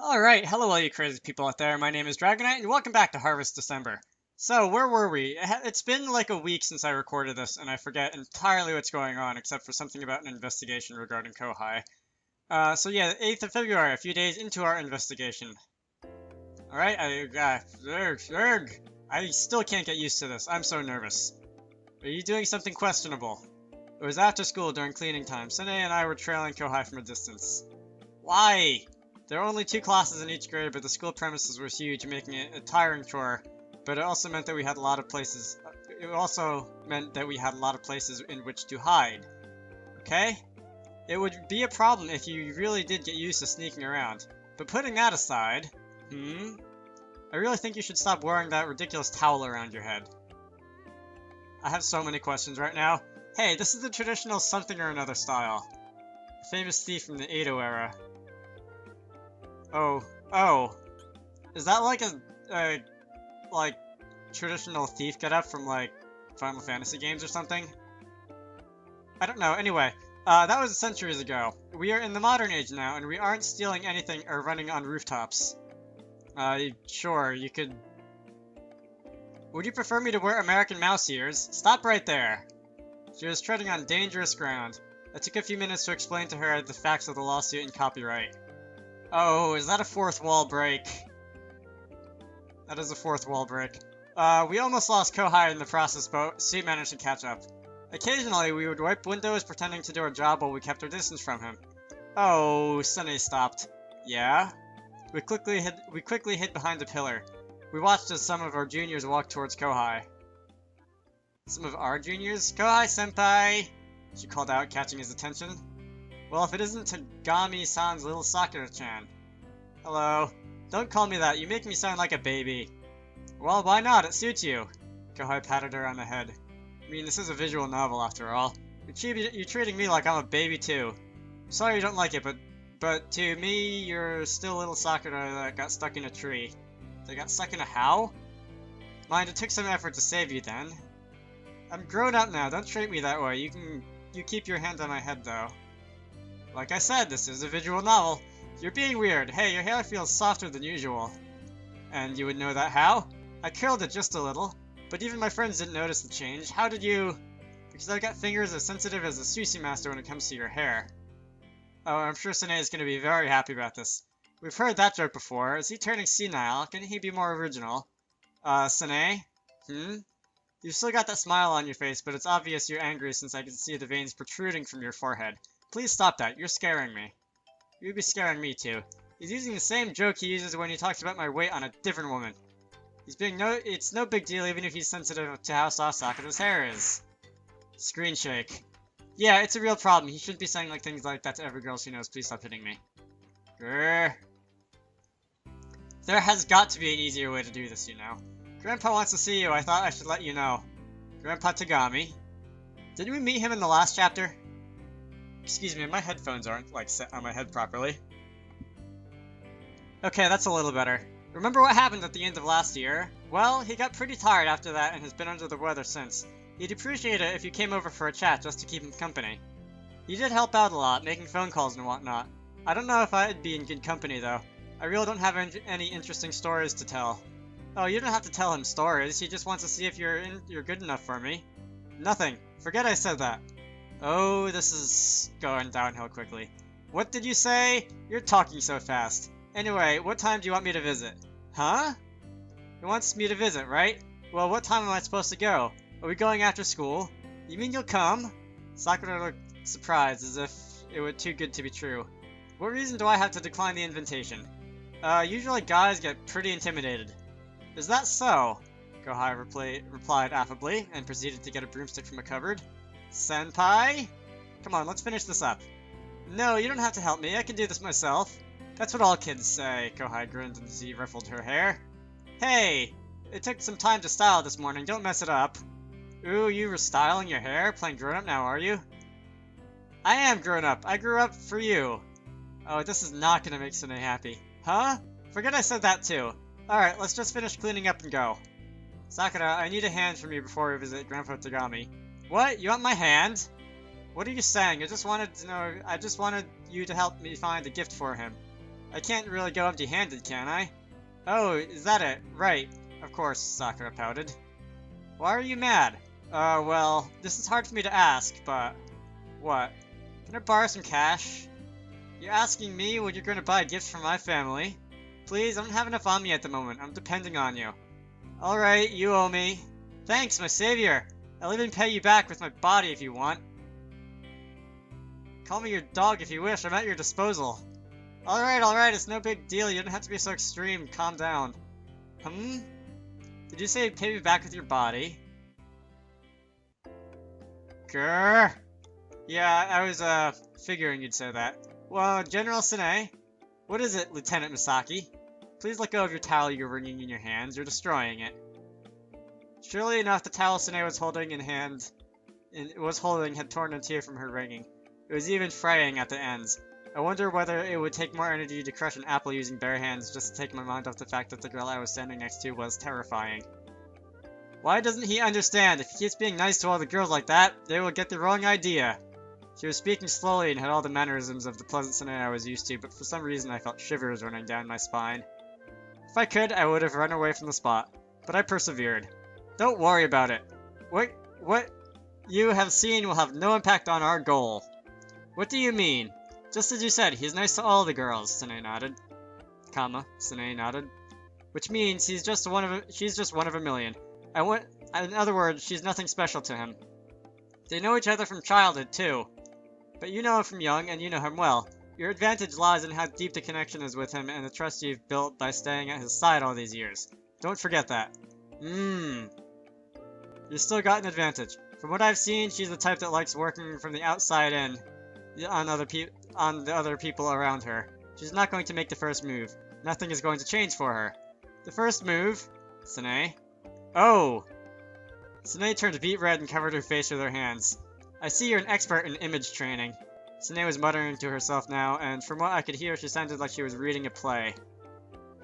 Alright, hello all you crazy people out there, my name is Dragonite, and welcome back to Harvest December. So, where were we? It's been like a week since I recorded this, and I forget entirely what's going on, except for something about an investigation regarding Kohai. So yeah, 8th of February, a few days into our investigation. Alright, I still can't get used to this, I'm so nervous. Are you doing something questionable? It was after school during cleaning time. Sene and I were trailing Kohai from a distance. Why? There are only 2 classes in each grade, but the school premises were huge, making it a tiring chore. But it also meant that we had a lot of places. It also meant that we had a lot of places in which to hide. Okay? It would be a problem if you really did get used to sneaking around. But putting that aside, I really think you should stop wearing that ridiculous towel around your head. I have so many questions right now. Hey, this is the traditional something or another style. Famous thief from the Edo era. Oh. Is that like a like, traditional thief getup from, like, Final Fantasy games or something? I don't know. Anyway, that was centuries ago. We are in the modern age now, and we aren't stealing anything or running on rooftops. Sure, you could... Would you prefer me to wear American mouse ears? Stop right there! She was treading on dangerous ground. It took a few minutes to explain to her the facts of the lawsuit and copyright. Oh, is that a fourth wall break? That is a fourth wall break. We almost lost Kohai in the process, but she managed to catch up. Occasionally, we would wipe windows pretending to do our job while we kept our distance from him. Oh, Sunny stopped. Yeah? We quickly hid behind a pillar. We watched as some of our juniors walked towards Kohai. Some of our juniors? Kohai-senpai! She called out, catching his attention. Well, if it isn't Tagami-san's little Sakura-chan. Hello. Don't call me that, you make me sound like a baby. Well, why not? It suits you. Kohai patted her on the head. I mean, this is a visual novel after all. You're treating me like I'm a baby too. Sorry you don't like it, but to me, you're still little Sakura that got stuck in a tree. They got stuck in a how? Mind, it took some effort to save you then. I'm grown up now, don't treat me that way. You keep your hand on my head though. Like I said, this is a visual novel. You're being weird. Hey, your hair feels softer than usual. And you would know that how? I curled it just a little, but even my friends didn't notice the change. How did you... Because I've got fingers as sensitive as a sushi master when it comes to your hair. Oh, I'm sure Sene is going to be very happy about this. We've heard that joke before. Is he turning senile? Can he be more original? Sene? You've still got that smile on your face, but it's obvious you're angry since I can see the veins protruding from your forehead. Please stop that. You're scaring me. You'd be scaring me too. He's using the same joke he uses when he talks about my weight on a different woman. It's no big deal even if he's sensitive to how soft Sakura's hair is. Screen shake. Yeah, it's a real problem. He shouldn't be saying things like that to every girl she knows. Please stop hitting me. Grrr. There has got to be an easier way to do this, you know. Grandpa wants to see you. I thought I should let you know. Grandpa Tagami. Didn't we meet him in the last chapter? Excuse me, my headphones aren't, set on my head properly. Okay, that's a little better. Remember what happened at the end of last year? Well, he got pretty tired after that and has been under the weather since. He'd appreciate it if you came over for a chat just to keep him company. You did help out a lot, making phone calls and whatnot. I don't know if I'd be in good company, though. I really don't have any interesting stories to tell. Oh, you don't have to tell him stories. He just wants to see if you're good enough for me. Nothing. Forget I said that. Oh, this is going downhill quickly. What did you say? You're talking so fast. Anyway, what time do you want me to visit? Huh? He wants me to visit, right? Well, what time am I supposed to go? Are we going after school? You mean you'll come? Sakura looked surprised, as if it were too good to be true. What reason do I have to decline the invitation? Usually guys get pretty intimidated. Is that so? Kohai replied affably, and proceeded to get a broomstick from a cupboard. Senpai? Come on, let's finish this up. No, you don't have to help me, I can do this myself. That's what all kids say, Kohai grinned as he ruffled her hair. Hey! It took some time to style this morning, don't mess it up. Ooh, you were styling your hair? Playing grown-up now, are you? I am grown-up, I grew up for you. Oh, this is not gonna make Sene happy. Huh? Forget I said that too. Alright, let's just finish cleaning up and go. Sakura, I need a hand from you before we visit Grandpa Tagami. What? You want my hand? What are you saying? I just wanted you to help me find a gift for him. I can't really go empty-handed, can I? Oh, is that it? Right. Of course, Sakura pouted. Why are you mad? Well, this is hard for me to ask, but... What? Can I borrow some cash? You're asking me when you're going to buy gifts for my family? Please, I don't have enough on me at the moment. I'm depending on you. Alright, you owe me. Thanks, my savior. I'll even pay you back with my body if you want. Call me your dog if you wish. I'm at your disposal. Alright, it's no big deal. You don't have to be so extreme. Calm down. Did you say you'd pay me back with your body? Grrr. Yeah, I was, figuring you'd say that. Well, General Sine? What is it, Lieutenant Masaki? Please let go of your towel you're wringing in your hands. You're destroying it. Surely enough, the towel Sine was holding had torn a tear from her wringing. It was even fraying at the ends. I wonder whether it would take more energy to crush an apple using bare hands just to take my mind off the fact that the girl I was standing next to was terrifying. Why doesn't he understand? If he keeps being nice to all the girls like that, they will get the wrong idea. She was speaking slowly and had all the mannerisms of the pleasant Sine I was used to, but for some reason I felt shivers running down my spine. If I could, I would have run away from the spot, but I persevered. Don't worry about it. What you have seen will have no impact on our goal. What do you mean? Just as you said, he's nice to all the girls, Sine nodded. Sine nodded. Which means she's just one of a million. In other words, she's nothing special to him. They know each other from childhood, too. But you know him from young, and you know him well. Your advantage lies in how deep the connection is with him and the trust you've built by staying at his side all these years. Don't forget that. You still got an advantage. From what I've seen, she's the type that likes working from the outside in on the other people around her. She's not going to make the first move. Nothing is going to change for her. The first move? Sine? Oh! Sine turned beet red and covered her face with her hands. I see you're an expert in image training. Sine was muttering to herself now, and from what I could hear, she sounded like she was reading a play.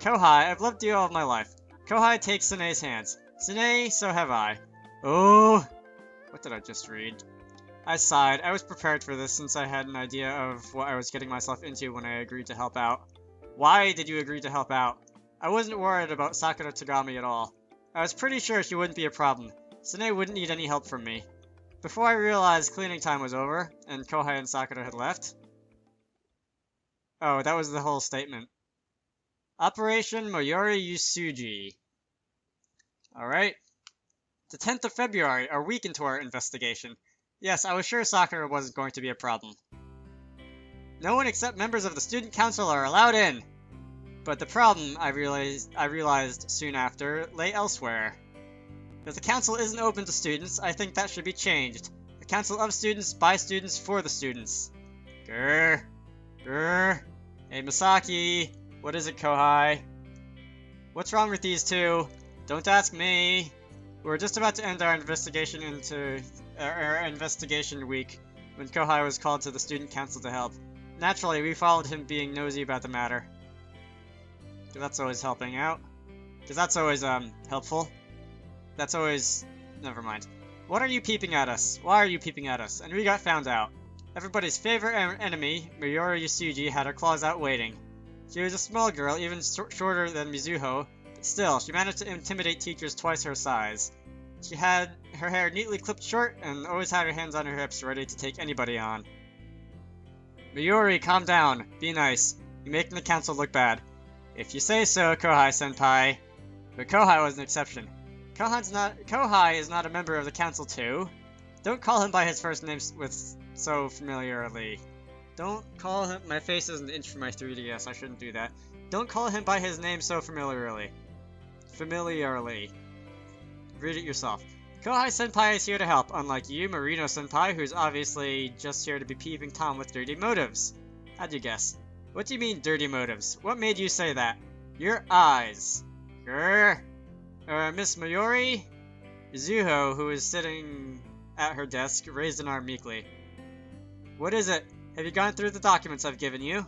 Kohai, I've loved you all of my life. Kohai takes Sine's hands. Sine, so have I. Oh! What did I just read? I sighed. I was prepared for this since I had an idea of what I was getting myself into when I agreed to help out. Why did you agree to help out? I wasn't worried about Sakura Tagami at all. I was pretty sure she wouldn't be a problem. Sine wouldn't need any help from me. Before I realized cleaning time was over, and Kohai and Sakura had left. Oh, that was the whole statement. Operation Mayuri Yusuji. Alright. The 10th of February, a week into our investigation. Yes, I was sure Sakura wasn't going to be a problem. No one except members of the student council are allowed in. But the problem, I realized soon after, lay elsewhere. If the council isn't open to students, I think that should be changed. The council of students, by students, for the students. Grrr. Grrr. Hey, Masaki. What is it, Kohai? What's wrong with these two? Don't ask me. We're just about to end our investigation week when Kohai was called to the student council to help. Naturally, we followed him being nosy about the matter. Because that's always helping out. Because that's always, helpful. That's always... Never mind. What are you peeping at us? Why are you peeping at us? And we got found out. Everybody's favorite enemy, Mayuri Yusuji, had her claws out waiting. She was a small girl, even shorter than Mizuho, but still, she managed to intimidate teachers twice her size. She had her hair neatly clipped short, and always had her hands on her hips, ready to take anybody on. Mayuri, calm down. Be nice. You're making the council look bad. If you say so, Kohai-senpai. But Kohai was an exception. Kohai is not a member of the council too. Don't call him by his first name so familiarly. Don't call him— my face isn't an inch from my 3DS, I shouldn't do that. Don't call him by his name so familiarly. Read it yourself. Kohai-senpai is here to help, unlike you, Marino-senpai, who's obviously just here to be peeping Tom with dirty motives. How'd you guess? What do you mean, dirty motives? What made you say that? Your eyes. Grrr. Miss Mayuri? Mizuho, who is sitting at her desk, raised an arm meekly. What is it? Have you gone through the documents I've given you?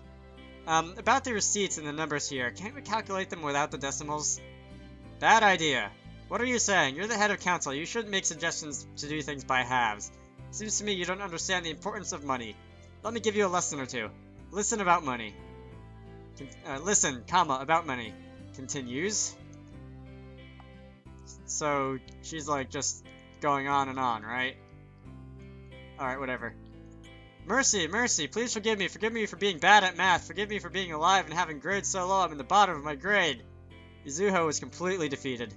About the receipts and the numbers here, can't we calculate them without the decimals? Bad idea. What are you saying? You're the head of council. You shouldn't make suggestions to do things by halves. Seems to me you don't understand the importance of money. Let me give you a lesson or two. Listen about money. Listen, comma, about money. Continues. So, she's like just going on and on, right? Alright, whatever. Mercy, mercy, please forgive me. Forgive me for being bad at math. Forgive me for being alive and having grades so low I'm in the bottom of my grade. Mizuho was completely defeated.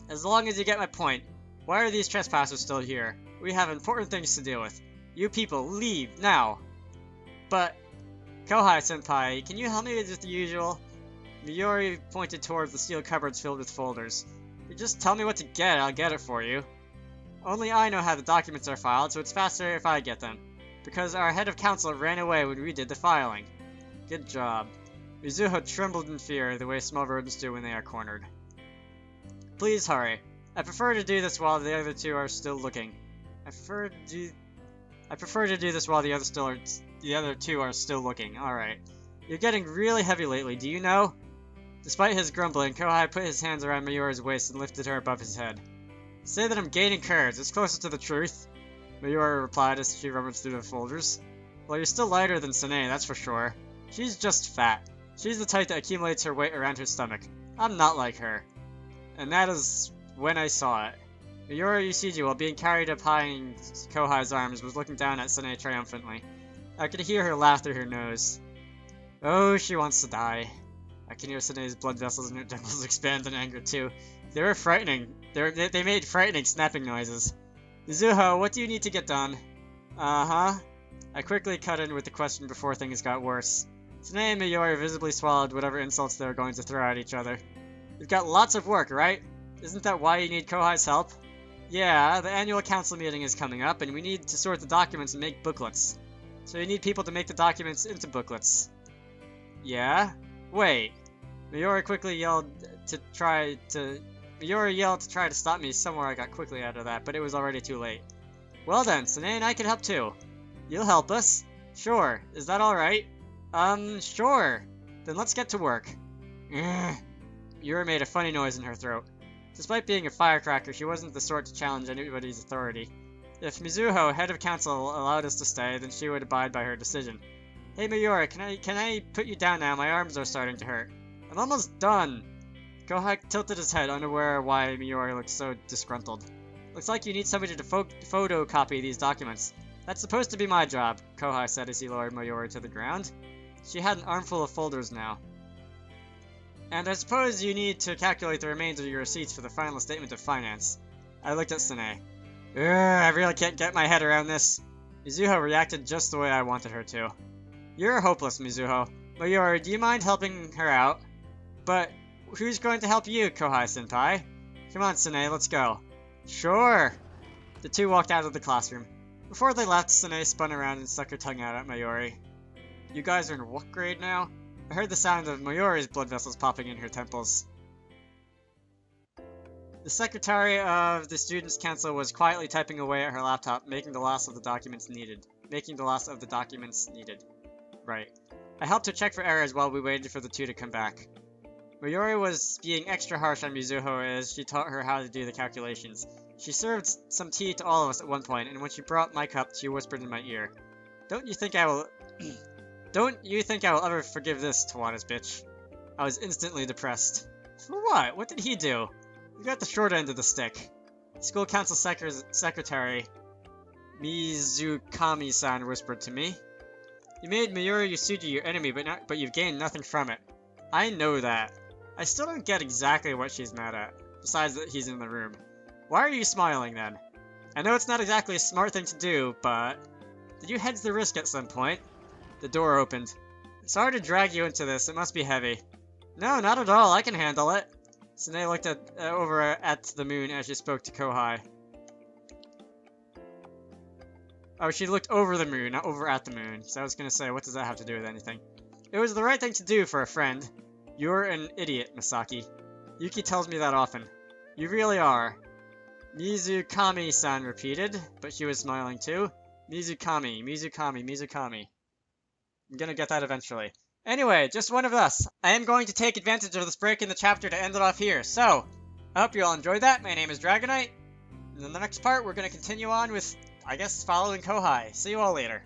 As long as you get my point, why are these trespassers still here? We have important things to deal with. You people, leave, now! But, Kohai-senpai, can you help me with the usual? Miyori pointed towards the steel cupboards filled with folders. You just tell me what to get, I'll get it for you. Only I know how the documents are filed, so it's faster if I get them. Because our head of council ran away when we did the filing. Good job. Mizuho trembled in fear, the way small rodents do when they are cornered. Please hurry. I prefer to do this while the other two are still looking. I prefer to do this while the other two are still looking. Alright. You're getting really heavy lately, do you know? Despite his grumbling, Kohai put his hands around Mayuri's waist and lifted her above his head. Say that I'm gaining courage. It's closer to the truth. Mayuri replied as she rummaged through the folders. Well, you're still lighter than Sanae, that's for sure. She's just fat. She's the type that accumulates her weight around her stomach. I'm not like her. And that is when I saw it. Mayuri Yusiji, while being carried up high in Kohai's arms, was looking down at Sanae triumphantly. I could hear her laugh through her nose. Oh, she wants to die. I can hear Sanae's blood vessels and her temples expand in anger too. They were frightening. They made frightening snapping noises. Mizuho, what do you need to get done? Uh-huh. I quickly cut in with the question before things got worse. Sanae and Mayuri visibly swallowed whatever insults they were going to throw at each other. You've got lots of work, right? Isn't that why you need Kohai's help? Yeah, the annual council meeting is coming up, and we need to sort the documents and make booklets. So you need people to make the documents into booklets. Yeah? Wait. Mayuri yelled to try to stop me somewhere. I got quickly out of that, but it was already too late. Well then, Sanae and I can help too. You'll help us? Sure. Is that alright? Sure. Then let's get to work. Yuri made a funny noise in her throat. Despite being a firecracker, she wasn't the sort to challenge anybody's authority. If Mizuho, head of council, allowed us to stay, then she would abide by her decision. Hey Mayuri, can I put you down now? My arms are starting to hurt. I'm almost done. Kohai tilted his head, unaware why Mayuri looked so disgruntled. Looks like you need somebody to photocopy these documents. That's supposed to be my job, Kohai said as he lowered Mayuri to the ground. She had an armful of folders now. And I suppose you need to calculate the remains of your receipts for the final statement of finance. I looked at Sanae. I really can't get my head around this. Mizuho reacted just the way I wanted her to. You're hopeless, Mizuho. Mayuri, do you mind helping her out? But who's going to help you, Kohai-senpai? Come on, Sanae, let's go. Sure. The two walked out of the classroom. Before they left, Sanae spun around and stuck her tongue out at Mayuri. You guys are in what grade now? I heard the sound of Mayuri's blood vessels popping in her temples. The secretary of the Students' Council was quietly typing away at her laptop, making the last of the documents needed. Right. I helped her check for errors while we waited for the two to come back. Mayuri was being extra harsh on Mizuho as she taught her how to do the calculations. She served some tea to all of us at one point, and when she brought my cup, she whispered in my ear, Don't you think I will ever forgive this, Towada's bitch? I was instantly depressed. For what? What did he do? You got the short end of the stick. School council secretary Mizukami-san whispered to me. You made Mayuri Yasuji your enemy, but you've gained nothing from it. I know that. I still don't get exactly what she's mad at, besides that he's in the room. Why are you smiling then? I know it's not exactly a smart thing to do, but... Did you hedge the risk at some point? The door opened. Sorry to drag you into this, it must be heavy. No, not at all, I can handle it. Sanae looked over at the moon as she spoke to Kohai. Oh, she looked over the moon, not over at the moon. So I was gonna say, what does that have to do with anything? It was the right thing to do for a friend. You're an idiot, Masaki. Yuki tells me that often. You really are. Mizukami-san repeated, but she was smiling too. Mizukami, Mizukami, Mizukami. I'm gonna get that eventually. Anyway, just one of us. I am going to take advantage of this break in the chapter to end it off here. So, I hope you all enjoyed that. My name is Dragonite. And in the next part, we're going to continue on with, I guess, following Kohai. See you all later.